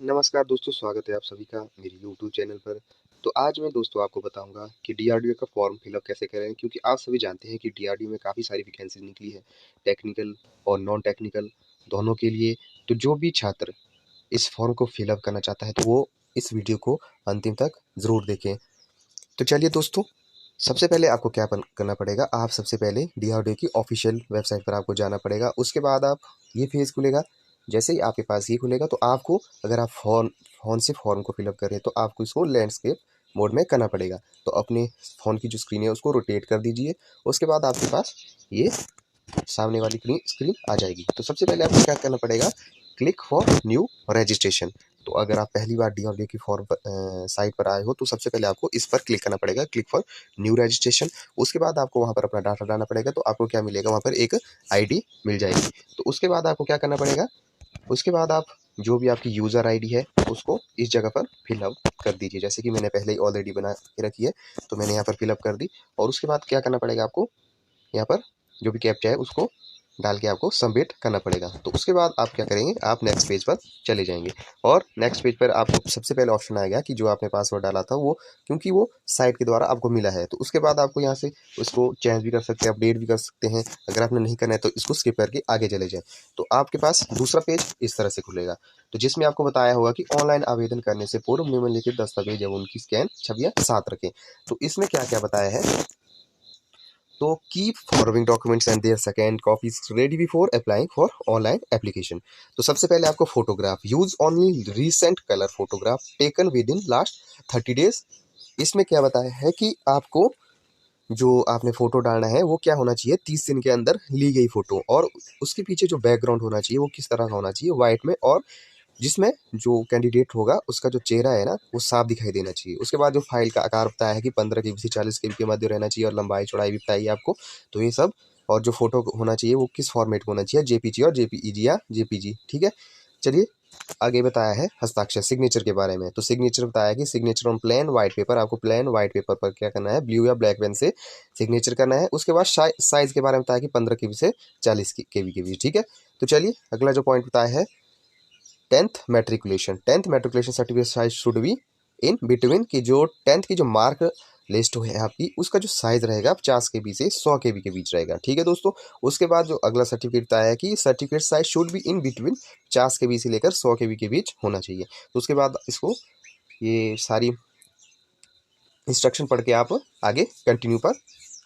नमस्कार दोस्तों, स्वागत है आप सभी का मेरे YouTube चैनल पर। तो आज मैं दोस्तों आपको बताऊंगा कि डीआरडीओ का फॉर्म फिलअप कैसे करें, क्योंकि आप सभी जानते हैं कि डीआरडीओ में काफ़ी सारी वैकेंसी निकली है, टेक्निकल और नॉन टेक्निकल दोनों के लिए। तो जो भी छात्र इस फॉर्म को फिलअप करना चाहता है तो वो इस वीडियो को अंतिम तक ज़रूर देखें। तो चलिए दोस्तों, सबसे पहले आपको क्या करना पड़ेगा, आप सबसे पहले डीआरडीओ की ऑफिशियल वेबसाइट पर आपको जाना पड़ेगा। उसके बाद आप ये पेज खुलेगा। जैसे ही आपके पास ये खुलेगा तो आपको, अगर आप फ़ोन से फॉर्म को फिलअप करें तो आपको इसको लैंडस्केप मोड में करना पड़ेगा। तो अपने फ़ोन की जो स्क्रीन है उसको रोटेट कर दीजिए। उसके बाद आपके पास ये सामने वाली स्क्रीन आ जाएगी। तो सबसे पहले आपको क्या करना पड़ेगा, क्लिक फॉर न्यू रजिस्ट्रेशन। तो अगर आप पहली बार डीआरडीओ की फॉर्म साइट पर आए हो तो सबसे पहले आपको इस पर क्लिक करना पड़ेगा, क्लिक फॉर न्यू रजिस्ट्रेशन। उसके बाद आपको वहाँ पर अपना डाटा डालना पड़ेगा। तो आपको क्या मिलेगा, वहाँ पर एक आईडी मिल जाएगी। तो उसके बाद आपको क्या करना पड़ेगा, उसके बाद आप जो भी आपकी यूज़र आईडी है उसको इस जगह पर फिलअप कर दीजिए। जैसे कि मैंने पहले ही ऑलरेडी बना के रखी है, तो मैंने यहाँ पर फिलअप कर दी। और उसके बाद क्या करना पड़ेगा, आपको यहाँ पर जो भी कैप्चा है उसको डाल के आपको सबमिट करना पड़ेगा। तो उसके बाद आप क्या करेंगे, आप नेक्स्ट पेज पर चले जाएंगे। और नेक्स्ट पेज पर आपको सबसे पहले ऑप्शन आएगा कि जो आपने पासवर्ड डाला था वो, क्योंकि वो साइट के द्वारा आपको मिला है। तो उसके बाद आपको यहाँ से उसको चेंज भी कर सकते हैं, अपडेट भी कर सकते हैं। अगर आपने नहीं करना है तो इसको स्किप करके आगे चले जाएं। तो आपके पास दूसरा पेज इस तरह से खुलेगा, तो जिसमें आपको बताया होगा कि ऑनलाइन आवेदन करने से पूर्व निम्नलिखित दस्तावेज एवं उनकी स्कैन छवियां साथ रखें। तो इसमें क्या क्या बताया है, तो keep following documents and their second copies ready before applying for online application. तो सबसे पहले आपको photograph, use only recent colour photograph taken within last 30 days. इसमें क्या बताया है कि आपको जो आपने फोटो डालना है वो क्या होना चाहिए, 30 दिन के अंदर ली गई फोटो। और उसके पीछे जो बैकग्राउंड होना चाहिए वो किस तरह का होना चाहिए, व्हाइट में, और जिसमें जो कैंडिडेट होगा उसका जो चेहरा है ना वो साफ दिखाई देना चाहिए। उसके बाद जो फाइल का आकार बताया है कि 15 KB से 40 KB के मध्य रहना चाहिए, और लंबाई चौड़ाई भी बताइए आपको। तो ये सब, और जो फोटो होना चाहिए वो किस फॉर्मेट में होना चाहिए, जेपीजी और जेपीईजी या जेपीजी, ठीक है। चलिए, आगे बताया है हस्ताक्षर, सिग्नेचर के बारे में। तो सिग्नेचर बताया कि signature on plain white paper, आपको प्लेन व्हाइट पेपर पर क्या करना है, ब्लू या ब्लैक पेन से सिग्नेचर करना है। उसके बाद साइज के बारे में बताया कि 15 KB से 40 KB के बीच, ठीक है। तो चलिए, अगला जो पॉइंट बताया है, tenth matriculation certificate size should be in between, की जो 10th की जो मार्क लिस्ट है आपकी उसका जो साइज रहेगा 50 KB से 100 KB के बीच रहेगा, ठीक है दोस्तों। उसके बाद जो अगला सर्टिफिकेट बताया है कि certificate size should be in between 50 KB से लेकर 100 KB के बीच होना चाहिए। तो उसके बाद इसको, ये सारी इंस्ट्रक्शन पढ़ के आप आगे कंटिन्यू पर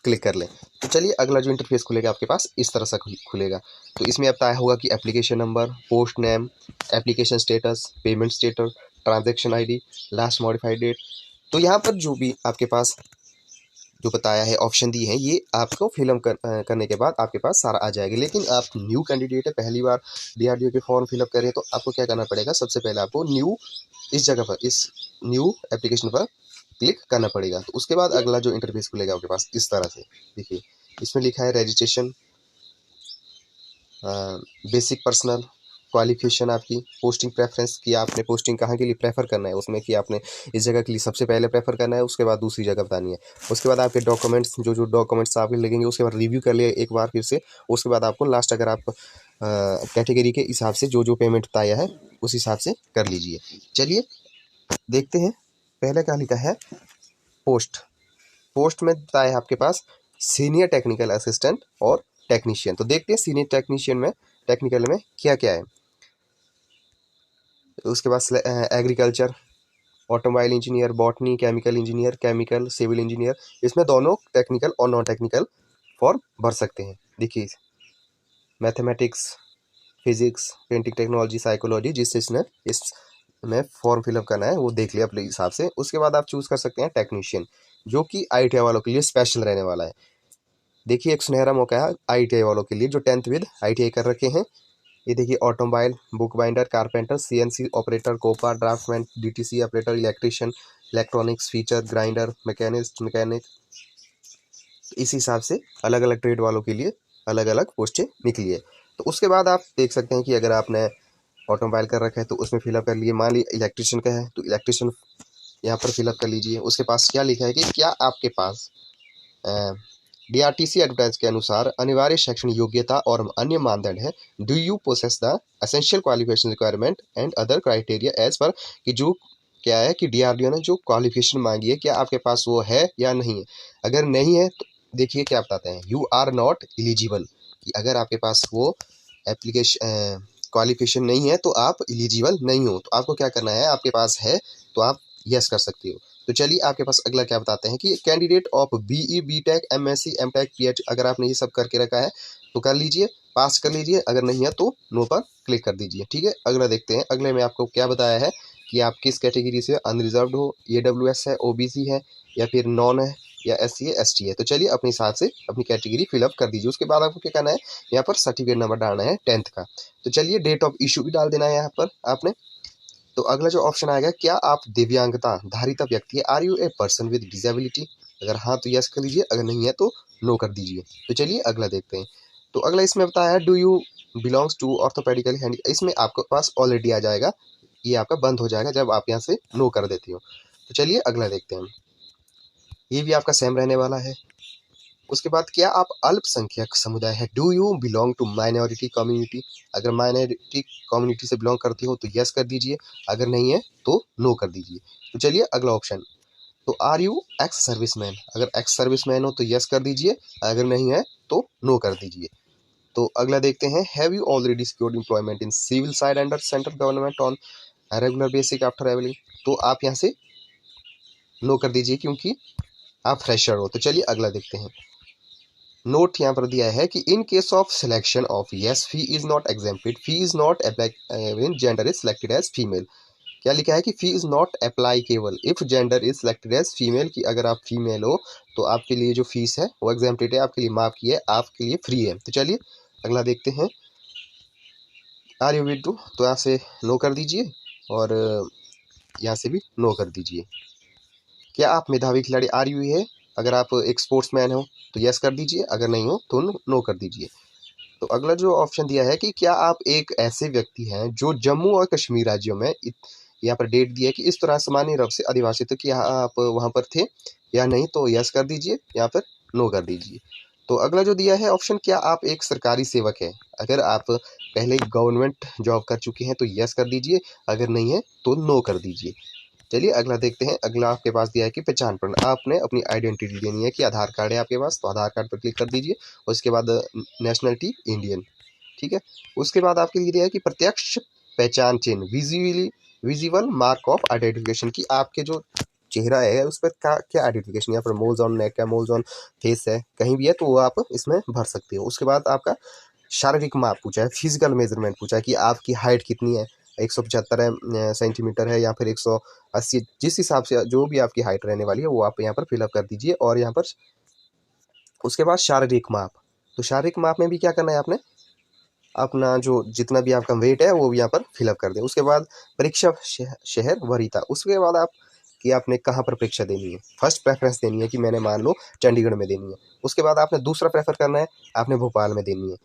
क्लिक कर लें। तो चलिए, अगला जो इंटरफेस खुलेगा आपके पास इस तरह से खुलेगा। तो इसमें बताया होगा कि application number, post name, application status, payment status, transaction ID, last modified date. तो यहाँ पर जो भी आपके पास जो बताया है, ऑप्शन दिए हैं, ये आपको करने के बाद आपके पास सारा आ जाएगा। लेकिन आप न्यू कैंडिडेट है, पहली बार डीआरडीओ के फॉर्म फिलअप करें, तो आपको क्या करना पड़ेगा, सबसे पहले आपको न्यू, इस जगह पर, इस न्यू एप्लीकेशन पर क्लिक करना पड़ेगा। तो उसके बाद अगला जो इंटरफेस खुलेगा आपके पास इस तरह से, देखिए इसमें लिखा है रजिस्ट्रेशन, बेसिक पर्सनल क्वालिफिकेशन, आपकी पोस्टिंग प्रेफरेंस की आपने पोस्टिंग कहाँ के लिए प्रेफर करना है, उसमें कि आपने इस जगह के लिए सबसे पहले प्रेफर करना है, उसके बाद दूसरी जगह बतानी है। उसके बाद आपके डॉक्यूमेंट्स, जो जो डॉक्यूमेंट्स आपके लगेंगे उसके बाद रिव्यू कर लिए एक बार फिर से। उसके बाद आपको लास्ट, अगर आप कैटेगरी के हिसाब से जो जो पेमेंट बताया है उस हिसाब से कर लीजिए। चलिए देखते हैं, पहले क्या लिखा है, पोस्ट। पोस्ट में बताया है आपके पास सीनियर टेक्निकल असिस्टेंट और टेक्नीशियन। तो देखते हैं सीनियर टेक्नीशियन में, टेक्निकल में क्या क्या है। उसके बाद agriculture, automobile engineer, botany, chemical engineer, chemical, civil engineer. इसमें दोनों टेक्निकल और नॉन टेक्निकल फॉर्म भर सकते हैं। देखिए, mathematics, physics, painting technology, psychology, जिस इसने इसमें फॉर्म फिलअप करना है वो देख लिया अपने हिसाब से। उसके बाद आप चूज कर सकते हैं टेक्नीशियन, जो कि आईटीआई वालों के लिए स्पेशल रहने वाला है। देखिए, एक सुनहरा मौका है आईटीआई वालों के लिए जो 10th विद आईटीआई कर रखे हैं। ये देखिए, automobile, book binder, carpenter, CNC operator, COPA, draftsman, DTC operator, electrician, electronics, feature, grinder, mechanic. इस हिसाब से अलग अलग ट्रेड वालों के लिए अलग अलग पोस्टें निकली है। तो उसके बाद आप देख सकते हैं कि अगर आपने ऑटोमोबाइल कर रखा है तो उसमें फिलअप कर लिए। मान लीजिए इलेक्ट्रिशियन का है तो इलेक्ट्रिशियन यहाँ पर फिलअप कर लीजिए। उसके पास क्या लिखा है कि क्या आपके पास डीआरटीसी एडवर्टाइज के अनुसार अनिवार्य शैक्षणिक योग्यता और अन्य मानदंड है। Do you possess the essential qualification requirement and other criteria as per, कि जो क्या है कि डीआरडीओ ने जो क्वालिफिकेशन मांगी है क्या आपके पास वो है या नहीं है। अगर नहीं है तो देखिए क्या बताते हैं, यू आर नॉट एलिजिबल, कि अगर आपके पास वो एप्लीकेशन क्वालिफिकेशन नहीं है तो आप एलिजिबल नहीं हो। तो आपको क्या करना है, आपके पास है तो आप यस कर सकते हो। तो चलिए आपके पास अगला क्या बताते हैं कि candidate of BE BTech MSc MTech PH, अगर आपने ये सब करके रखा है तो कर लीजिए, पास कर लीजिए, अगर नहीं है तो नो पर क्लिक कर दीजिए। ठीक है, अगला देखते हैं। अगले में आपको क्या बताया है कि आप किस कैटेगरी से, अनरिजर्व्ड हो, ईडब्ल्यूएस है, ओबीसी है, या फिर नॉन है, या एससी है, एसटी है। तो चलिए अपने हिसाब से अपनी कैटेगरी फिलअप कर दीजिए। उसके बाद आपको क्या करना है, यहाँ पर सर्टिफिकेट नंबर डालना है 10th का। तो चलिए डेट ऑफ इशू भी डाल देना है यहाँ पर आपने। तो अगला जो ऑप्शन आएगा, क्या आप दिव्यांगता धारित व्यक्ति है, are you a person with disability, अगर हाँ तो यस कर दीजिए, अगर नहीं है तो नो कर दीजिए। तो चलिए अगला देखते हैं। तो अगला इसमें बताया है do you belongs to orthopedically handy, इसमें आपके पास ऑलरेडी आ जाएगा, ये आपका बंद हो जाएगा जब आप यहाँ से नो कर देते हो। तो चलिए अगला देखते हैं, ये भी आपका सेम रहने वाला है। उसके बाद क्या आप अल्पसंख्यक समुदाय है, do you belong to minority community, अगर माइनॉरिटी कम्युनिटी से बिलोंग करती हो तो यस कर दीजिए, अगर नहीं है तो नो कर दीजिए। तो चलिए अगला ऑप्शन, तो आर यू एक्स सर्विसमैन, अगर एक्स सर्विसमैन हो तो यस कर दीजिए, अगर नहीं है तो नो कर दीजिए। तो अगला देखते हैं, have you already secured employment in civil side under central government on regular basic after availing, तो आप यहाँ से नो कर दीजिए क्योंकि आप फ्रेशर हो। तो चलिए अगला देखते हैं। नोट यहाँ पर दिया है कि in case of selection of yes fee is not exempted, fee is not apply gender is selected as female, क्या लिखा है कि फी इज नॉट अप्लाई केवल if gender is selected as female, कि अगर आप फीमेल हो तो आपके लिए जो फीस है वो एग्जेम्प्टेड है, आपके लिए माफ की है, आपके लिए फ्री है। तो चलिए अगला देखते हैं, आर यू विद टू, तो यहाँ से नो कर दीजिए और यहाँ से भी नो कर दीजिए। क्या आप मेधावी खिलाड़ी, आर यू है, अगर आप एक स्पोर्ट्समैन हो तो यस कर दीजिए, अगर नहीं हो तो नो कर दीजिए। तो अगला जो ऑप्शन दिया है कि क्या आप एक ऐसे व्यक्ति हैं जो जम्मू और कश्मीर राज्यों में, यहाँ पर डेट दिया है कि इस तरह सामान्य रूप से अधिवासित है, कि आप वहाँ पर थे या नहीं, तो यस कर दीजिए, यहाँ पर नो कर दीजिए। तो अगला जो दिया है ऑप्शन, क्या आप एक सरकारी सेवक है, अगर आप पहले गवर्नमेंट जॉब कर चुके हैं तो यस कर दीजिए, अगर नहीं है तो नो कर दीजिए। चलिए अगला देखते हैं। अगला आपके पास दिया है कि पहचान प्रमाण, आपने अपनी आइडेंटिटी देनी है, कि आधार कार्ड है आपके पास तो आधार कार्ड पर क्लिक कर दीजिए, उसके बाद नेशनलिटी इंडियन। ठीक है, उसके बाद आपके लिए दिया है कि प्रत्यक्ष पहचान चिन्ह, विजिबल मार्क ऑफ आइडेंटिफिकेशन, की आपके जो चेहरा है उस पर क्या आइडेंटिफिकेशन, यहाँ पर मोल्स ऑन नेक है, मोल्स ऑन फेस है, कहीं भी है तो वो आप इसमें भर सकते हो। उसके बाद आपका शारीरिक माप पूछा है, फिजिकल मेजरमेंट पूछा है, कि आपकी हाइट कितनी है, 175 है सेंटीमीटर है, या फिर 180, जिस हिसाब से जो भी आपकी हाइट रहने वाली है वो आप यहाँ पर फिलअप कर दीजिए। और यहाँ पर उसके बाद शारीरिक माप, तो शारीरिक माप में भी क्या करना है आपने, अपना जो जितना भी आपका वेट है वो भी यहाँ पर फिलअप कर दें। उसके बाद परीक्षा शहर वरीयता, उसके बाद आप कि आपने कहाँ पर परीक्षा देनी है, फर्स्ट प्रेफरेंस देनी है कि मैंने मान लो चंडीगढ़ में देनी है, उसके बाद आपने दूसरा प्रेफर करना है आपने भोपाल में देनी है,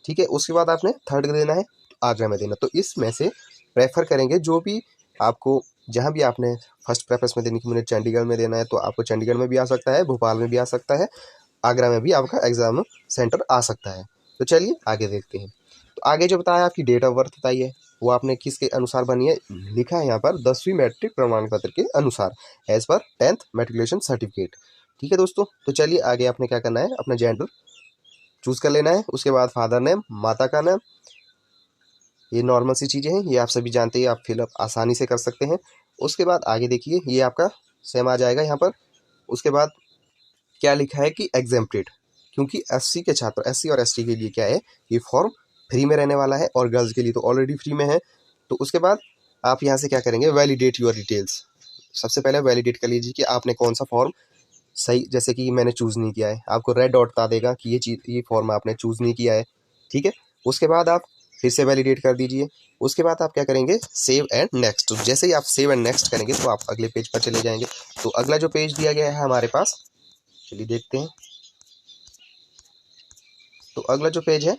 ठीक है, उसके बाद आपने थर्ड देना है आगरा में देना। तो इसमें से प्रेफर करेंगे जो भी आपको, जहाँ भी आपने फर्स्ट प्रेफरेंस में देनी कि मुझे चंडीगढ़ में देना है तो आपको चंडीगढ़ में भी आ सकता है, भोपाल में भी आ सकता है, आगरा में भी आपका एग्जाम सेंटर आ सकता है। तो चलिए आगे देखते हैं। तो आगे जो बताया आपकी डेट ऑफ बर्थ बताइए, वो आपने किसके अनुसार बनी है, लिखा है यहाँ पर 10वीं मैट्रिक प्रमाण पत्र के अनुसार as per 10th matriculation certificate. ठीक है दोस्तों, तो चलिए आगे आपने क्या करना है, अपना जेंडर चूज कर लेना है। उसके बाद फादर नेम, माता का नाम, ये नॉर्मल सी चीज़ें हैं, ये आप सभी जानते हैं, आप फिलअप आसानी से कर सकते हैं। उसके बाद आगे देखिए ये आपका सेम आ जाएगा यहाँ पर। उसके बाद क्या लिखा है कि एग्जेम्प्टेड, क्योंकि एससी के छात्र, एससी और एसटी के लिए क्या है, ये फॉर्म फ्री में रहने वाला है और गर्ल्स के लिए तो ऑलरेडी फ्री में है। तो उसके बाद आप यहाँ से क्या करेंगे, वैलिडेट योर डिटेल्स, सबसे पहले वैलिडेट कर लीजिए कि आपने कौन सा फॉर्म सही, जैसे कि मैंने चूज़ नहीं किया है, आपको रेड डॉट बता देगा कि ये चीज़, ये फॉर्म आपने चूज़ नहीं किया है। ठीक है, उसके बाद आप फिर से वैलिडेट कर दीजिए। उसके बाद आप क्या करेंगे, सेव एंड नेक्स्ट, तो जैसे ही आप सेव एंड नेक्स्ट करेंगे तो आप अगले पेज पर चले जाएंगे। तो अगला जो पेज दिया गया है हमारे पास, चलिए देखते हैं। तो अगला जो पेज है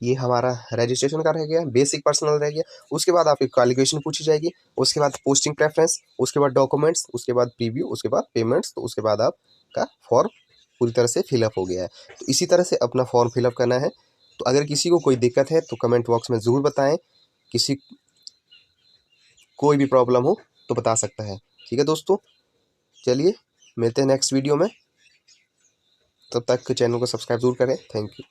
ये हमारा रजिस्ट्रेशन का रह गया, बेसिक पर्सनल रह गया। उसके बाद आपकी क्वालिफिकेशन पूछी जाएगी, उसके बाद पोस्टिंग प्रेफरेंस, उसके बाद डॉक्यूमेंट्स, उसके बाद प्रीव्यू, उसके बाद पेमेंट्स, तो उसके बाद आपका फॉर्म पूरी तरह से फिलअप हो गया है। तो इसी तरह से अपना फॉर्म फिलअप करना है। तो अगर किसी को कोई दिक्कत है तो कमेंट बॉक्स में ज़रूर बताएं। किसी कोई भी प्रॉब्लम हो तो बता सकता है। ठीक है दोस्तों, चलिए मिलते हैं नेक्स्ट वीडियो में। तब तक चैनल को सब्सक्राइब जरूर करें। Thank you.